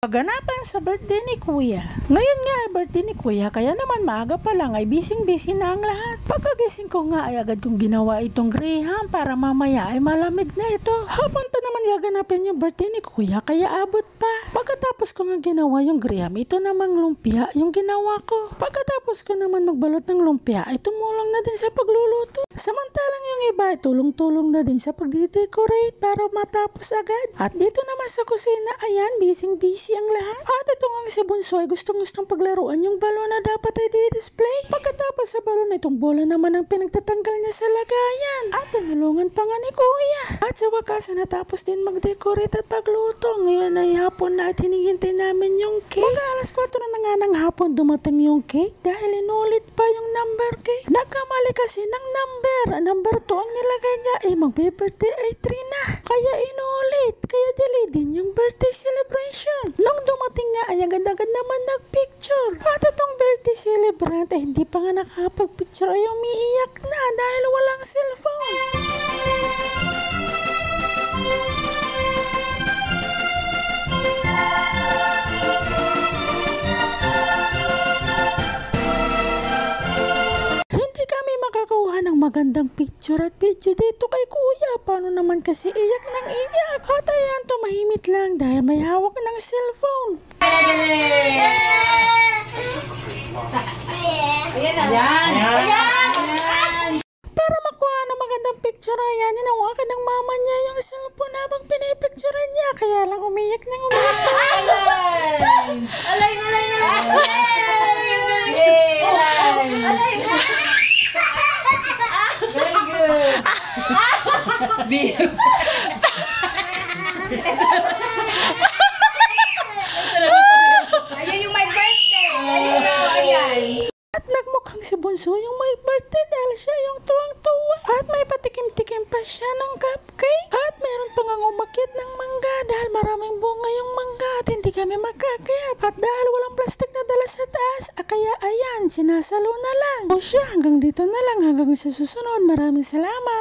Paganapan sa birthday ni Kuya. Ngayon nga ay birthday ni Kuya, kaya naman maaga pa lang ay busy na ang lahat. Pagkagising ko nga ay agad kong ginawa itong graham para mamaya ay malamig na ito. Hapon pa naman gaganapin yung birthday ni Kuya, kaya abot pa. Pagkatapos ko nga ginawa yung graham, ito namang lumpia yung ginawa ko. Pagkatapos ko naman magbalot ng lumpia ay tumulong na din sa pagluluto. Samantalang yung iba ay tulong-tulong na din sa pagde-decorate para matapos agad. At dito naman sa kusina, ayan, busy ang lahat. At ito nga si Bunso ay gustong-gustong paglaruan yung balon na dapat ay di-display. Pagkatapos sa balon, itong bola naman ang pinagtatanggal niya sa lagayan. At tinulungan pa nga ni Kuya. At sa wakas, natapos din mag-decorate at pagluto. Ngayon ay hapon na at hinihintay namin yung cake. Mga alas 4 na nga ng hapon dumating yung cake dahil inulit pa yung number cake. Nagkamali kasi ng number. Number 2 ang nilagay niya ay mag-birthday ay 3 na. Kaya inulit. Kaya delay din yung birthday celebration. Nung dumating nga ay agad-agad naman nagpicture. At itong birthday celebrant ay hindi pa nga nakakapag-picture ay umiiyak na dahil walang cellphone. Hindi kami makakuha ng magandang picture at video dito kay Kuya. Paano naman kasi iyak ng iyak? At ayan, tumahimik lang dahil may hawak ng cellphone. Para makuha ng magandang picture, ayan, hinawakan ng mama niya yung cellphone habang pinipicturean niya. Kaya lang umiyak nang umiyak. Very good. Ayan yung my birthday. Ayan. At nagmukhang si Bunso yung may birthday dahil siya yung tuwang-tuwa. At may patikim-tikim pa siya ng cupcake. At meron pa nga umakyat ng mangga dahil maraming bunga yung mangga at hindi kami makakayat. At dahil walang plastic na dala sa taas, kaya ayan, sinasalo na lang. O siya, hanggang dito na lang, hanggang sa susunod. Maraming salamat.